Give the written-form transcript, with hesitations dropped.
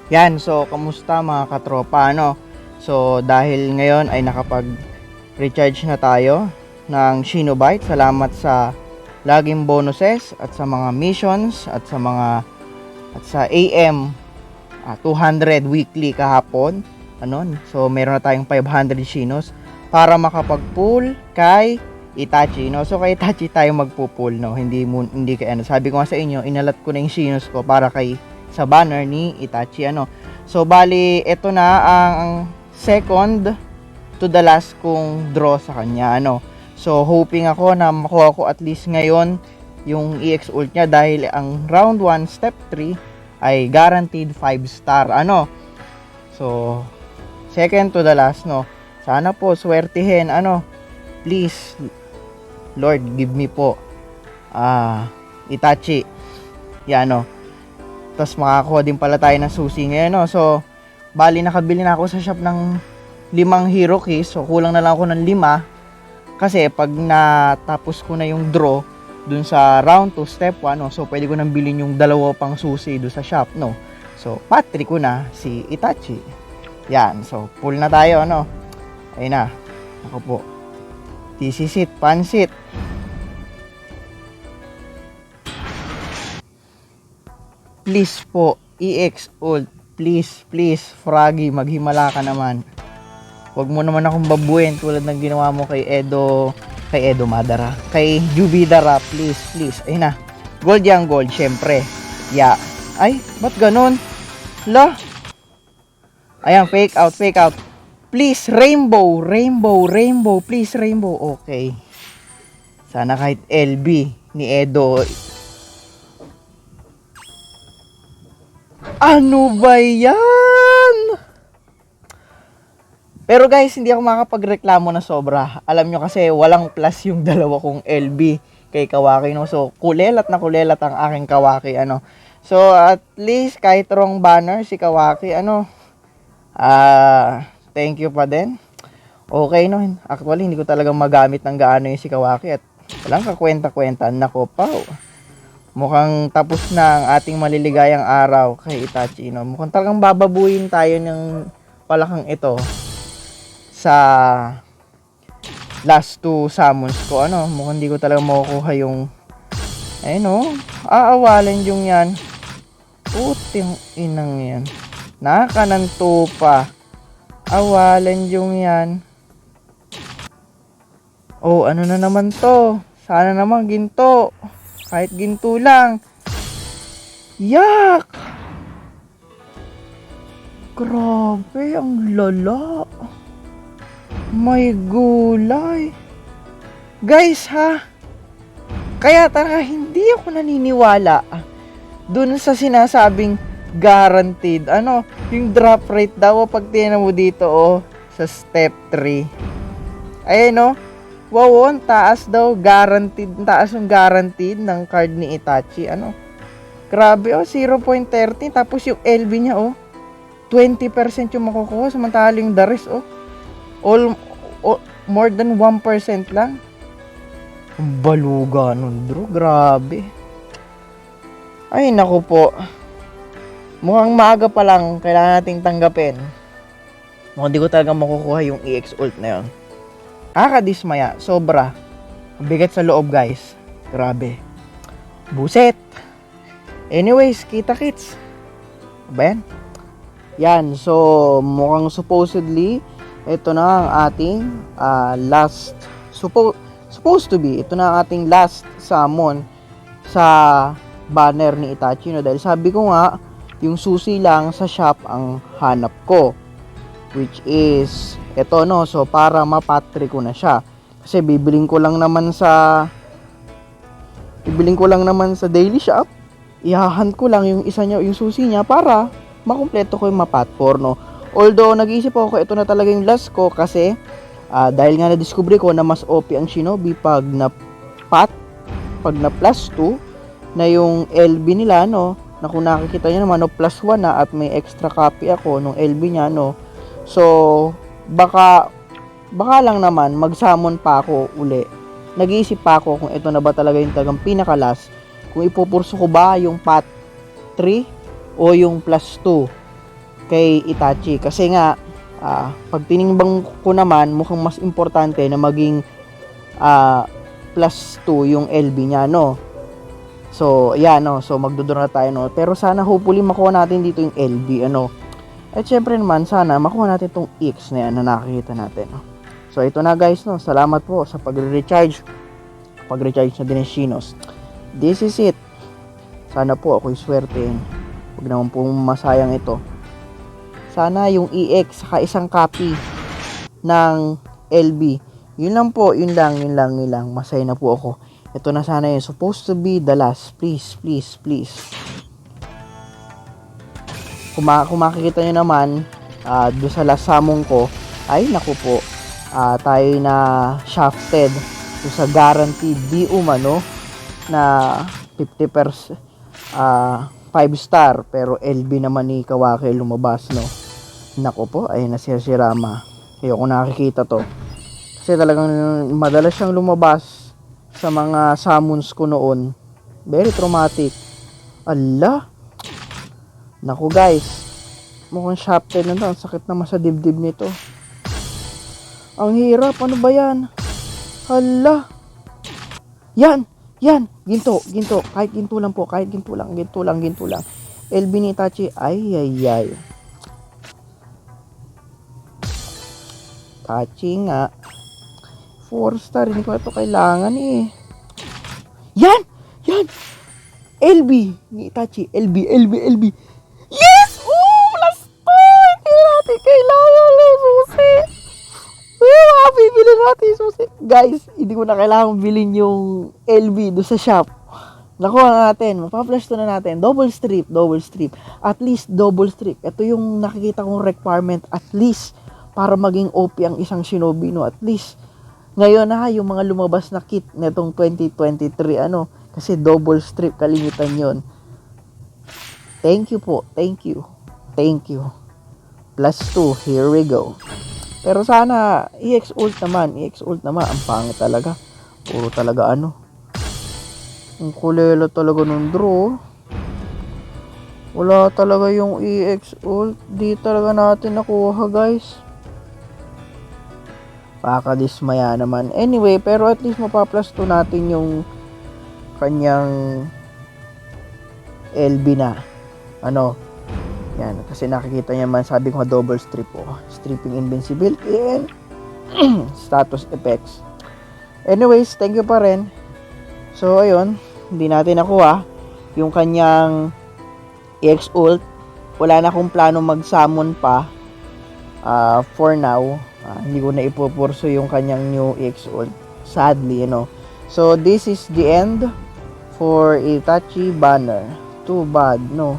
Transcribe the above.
Yan, so kamusta mga katropa, ano? So dahil ngayon ay nakapag-recharge na tayo ng Shinobite. Salamat sa laging bonuses at sa mga missions at sa AM 200 weekly kahapon. Ano? So meron na tayong 500 Shinos para makapag-pull kay Itachi, no? So kay Itachi tayo magpo-pull, no? Hindi kay ano. Sabi ko nga sa inyo, inalat ko na yung Shinos ko para kay sa banner ni Itachi, ano. So bali ito na ang second to the last kong draw sa kanya, ano. So hoping ako na makuha ko at least ngayon yung EX ult niya dahil ang round 1 step 3 ay guaranteed 5 star, ano. So second to the last, no. Sana po swertihin, ano. Please Lord, give me po Itachi. Yan, no. Tapos makakuha din pala tayo ng susi ngayon, no? So, bali nakabili na ako sa shop ng 5 hero keys. So, kulang na lang ako ng 5. Kasi pag natapos ko na yung draw dun sa round 2, step 1, no? So, pwede ko nang bilhin yung 2 pang susi dun sa shop, no? So, patri ko na si Itachi. Yan. So, pull na tayo, no? Ayun na. Ako po. This is it. Pansit. Please po, EX ult. Please, Froggy, maghimala ka naman. Huwag mo naman akong babuin tulad ng ginawa mo kay Edo Madara. Kay Jubidara, please. Ayun na. Gold yang gold, syempre. Yeah. Ay, ba't ganun? La. Ayan, fake out. Please, rainbow. Please, rainbow. Okay. Sana kahit LB ni Edo. Ano ba yan? Pero guys, hindi ako makapagreklamo na sobra. Alam nyo kasi walang plus yung dalawa kong LB kay Kawaki, no? So, kulelat ang aking Kawaki, ano? So, at least kahit wrong banner si Kawaki, ano? Thank you pa din. Okay, no? Actually, hindi ko talagang magamit ng gaano yung si Kawaki at walang kakwenta-kwenta. Nako, pao. Mukhang tapos na ang ating maliligayang araw kay Itachi, no? Mukhang talagang bababuin tayo ng palakang ito sa last 2 summons ko, ano? Mukhang hindi ko talaga makukuha yung no? Aawalan yung yan. Puting inang yan. Nakananto pa. Awalan yung yan. Oh, ano na naman to? Sana naman ginto. Kahit ginto lang. Yak! Grabe, ang lala. May gulay. Guys, ha? Kaya talaga hindi ako naniniwala dun sa sinasabing guaranteed. Ano, yung drop rate daw pag tinan mo dito, oh, sa step 3. Ayun, no? Wow, taas daw, guaranteed, taas yung guaranteed ng card ni Itachi, ano. Grabe, oh, 0.13, tapos yung LB niya, oh, 20% yung makukuha, samantalang yung the rest, oh, more than 1% lang. Ang baluga nun, bro, grabe. Ay, naku po. Mukhang maaga pa lang, kailangan nating tanggapin. Mukhang di ko talaga makukuha yung EX ult na yun. Nakakadismaya, sobra. Bigat sa loob, guys. Grabe. Buset. Anyways, kita-kits. Ba yan? Yan, so mukhang supposedly ito na ang ating last supposed to be, ito na ang ating last summon sa banner ni Itachi, no? Dahil sabi ko nga, yung susi lang sa shop ang hanap ko, which is ito, no? So para mapatri ko na siya kasi bibiling ko lang naman sa daily shop, ihahunt ko lang yung isa niya, yung susi niya para makumpleto ko yung mapot 4, no? Although nag-iisip ako ito na talaga yung last ko kasi dahil nga na-discover ko na mas OP ang Shinobi pag na plus 2 na yung LB nila, no? Na kung nakikita niyo naman, no, plus 1 na at may extra copy ako nung LB niya, no? So baka lang naman mag-summon pa ako uli. Nag-iisip pa ako kung ito na ba talaga yung talagang pinaka-last, kung ipupurso ko ba yung pot 3 o yung plus 2. kay Itachi. Kasi nga, pag tinimbang ko naman, mukhang mas importante na maging plus 2 yung LB niya, no? So, yan, no? So, magdodoro na tayo, no? Pero sana, hopefully, makuha natin dito yung LB, ano? At syempre naman, sana, makuha natin itong X na yan na nakikita natin, no? So, ito na, guys, no? Salamat po sa pag-recharge na Dineshinos. This is it. Sana po ako'y swerte. Huwag naman po masayang ito. Sana yung EX saka isang copy ng LB. Yun lang po, yun lang. Masaya na po ako. Ito na sana yun. Supposed to be the last. Please. Kung makikita nyo naman, doon sa last summon ko, ay naku po, tayo na shafted doon sa guaranteed di umano na 50%, 5-star, pero LB naman ni Kawaki lumabas, no? Naku po, ayun na si Hashirama. Ayoko nakikita to. Kasi talagang madalas siyang lumabas sa mga summons ko noon. Very traumatic. Ala! Naku guys, mukhang shafted na to. Ang sakit naman sa dibdib nito. Ang hirap, ano ba yan? Hala! Yan! Ginto. Kahit ginto lang po. Ginto lang. LB ni Itachi. Ay. Itachi nga. 4-star. Hindi ko na ito kailangan eh. Yan! LB ni Itachi. LB. Yes! Plus 5! Hindi natin kailangan ng susi. Bibili natin susi. Guys, hindi ko na kailangan bilhin yung LB do sa shop. Nakuha natin. Mapa-flash to na natin. Double strip. At least double strip. Ito yung nakikita kong requirement. At least para maging OP ang isang shinobi, no? At least ngayon na yung mga lumabas na kit netong 2023, kasi double strip kalimitan yon. Thank you po. Thank you. Plus 2. Here we go. Pero sana EX ult naman. Ang pangit talaga. Puro talaga ang kulela talaga nung draw. Wala talaga yung EX ult. Di talaga natin nakuha, guys. Pakadismaya naman. Anyway, pero at least mapaplus to natin yung kanyang LB na. Yan, kasi nakikita niya man, sabi ko double strip po. Stripping invincibility and status effects. Anyways, thank you pa rin. So, ayun, hindi natin nakuha yung kanyang EX ult. Wala na akong plano mag-summon pa for now. Hindi ko na ipupurso yung kanyang new EX ult. Sadly, So, this is the end for Itachi banner. Too bad, no?